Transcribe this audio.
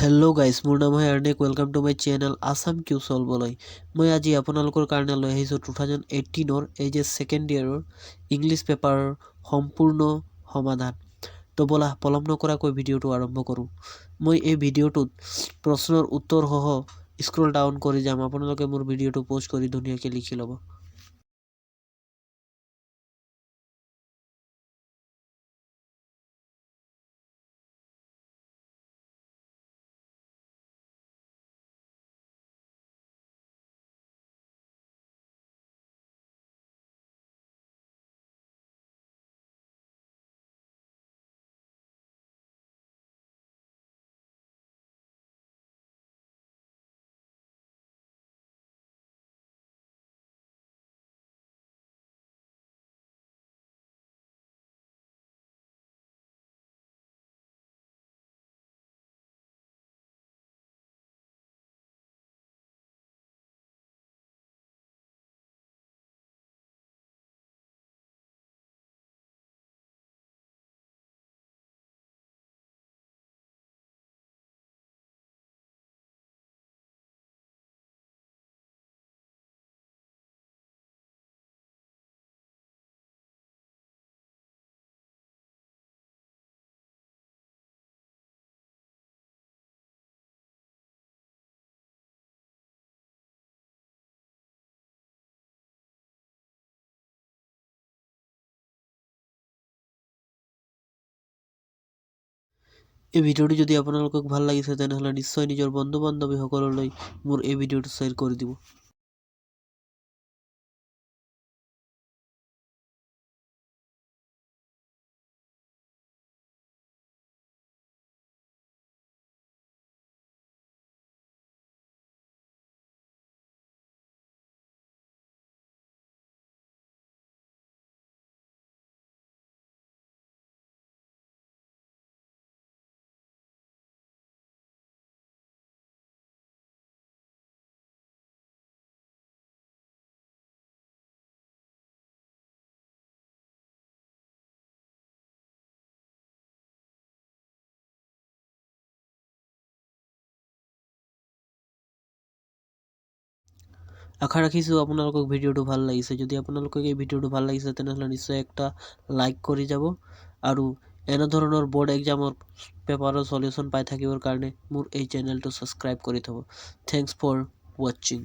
Hello' guys, মোৰ নাম হয় Arnek. Welcome to my channel Assam Q চলবলৈ। মই আজি আপোনালোকৰ কাৰণে লৈ আহিছোঁ 2018 ছেকেণ্ড ইয়েৰৰ ইংলিছ পেপাৰৰ সম্পূৰ্ণ সমাধান। তো ব'লা পলম নকৰাকৈ ভিডিঅ'টো আৰম্ভ কৰোঁ। মই এই ভিডিঅ'টোত প্ৰশ্নৰ উত্তৰ সহ স্ক্ৰল ডাউন কৰি যাম। আপোনালোকে মোৰ ভিডিঅ'টো প'জ কৰি ধুনীয়াকৈ লিখি ল'ব। এই ভিডিঅ'টো যদি আপোনালোকক ভাল লাগিছে তেনেহ'লে নিশ্চয় নিজৰ বন্ধু বান্ধৱীসকললৈ মোৰ এই ভিডিঅ'টো শ্বেয়াৰ কৰি দিব। আশা ৰাখিছোঁ আপোনালোকক ভিডিঅ'টো ভাল লাগিছে। যদি আপোনালোকক এই ভিডিঅ'টো ভাল লাগিছে তেনেহ'লে নিশ্চয় একটা লাইক কৰি যাব আৰু এনেধৰণৰ বৰ্ড এক্সামৰ পেপাৰৰ সলিউশ্যন পাই থাকিবৰ কাৰণে মোৰ এই চেনেলটো ছাবস্ক্ৰাইব কৰি থ'ব। Thanks for ৱাচিং।